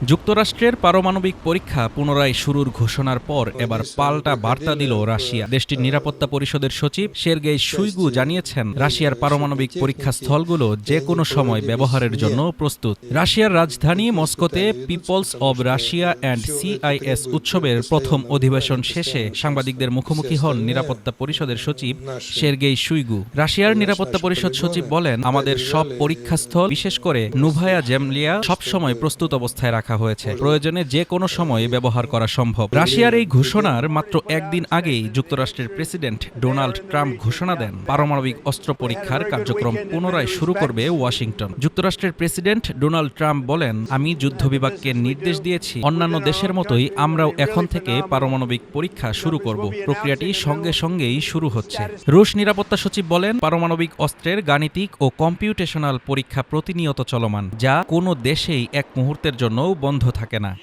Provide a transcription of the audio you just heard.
যুক্তরাষ্ট্রের পারমাণবিক পরীক্ষা পুনরায় শুরুর ঘোষণার পর এবার পাল্টা বার্তা দিল রাশিয়া। দেশটির নিরাপত্তা পরিষদের সচিব সের্গেই শুইগু জানিয়েছেন, রাশিয়ার পারমাণবিক পরীক্ষা স্থলগুলো যে কোনো সময় ব্যবহারের জন্য প্রস্তুত। রাশিয়ার রাজধানী মস্কোতে peoples of Russia and CIS উৎসবের প্রথম অধিবেশন শেষে সাংবাদিকদের মুখোমুখি হন নিরাপত্তা পরিষদের সচিব সের্গেই শুইগু। রাশিয়ার নিরাপত্তা পরিষদ সচিব বলেন, আমাদের সব পরীক্ষাস্থল, বিশেষ করে নোভায়া জেমলিয়া, সবসময় প্রস্তুত অবস্থায় রাখা হয়েছে। প্রয়োজনে যে কোনো সময় ব্যবহার করা সম্ভব। রাশিয়ার এই ঘোষণার মাত্র একদিন আগেই যুক্তরাষ্ট্রের প্রেসিডেন্ট ডোনাল্ড ট্রাম্প ঘোষণা দেন, পারমাণবিক অস্ত্র পরীক্ষার কার্যক্রম পুনরায় শুরু করবে ওয়াশিংটন। যুক্তরাষ্ট্রের প্রেসিডেন্ট ডোনাল্ড ট্রাম্প বলেন, আমি যুদ্ধ বিভাগকে নির্দেশ দিয়েছি, অন্যান্য দেশের মতোই আমরাও এখন থেকে পারমাণবিক পরীক্ষা শুরু করব। প্রক্রিয়াটি সঙ্গে সঙ্গেই শুরু হচ্ছে। রুশ নিরাপত্তা সচিব বলেন, পারমাণবিক অস্ত্রের গাণিতিক ও কম্পিউটেশনাল পরীক্ষা প্রতিনিয়ত চলমান, যা কোনো দেশেই এক মুহূর্তের জন্য বন্ধ থাকে না।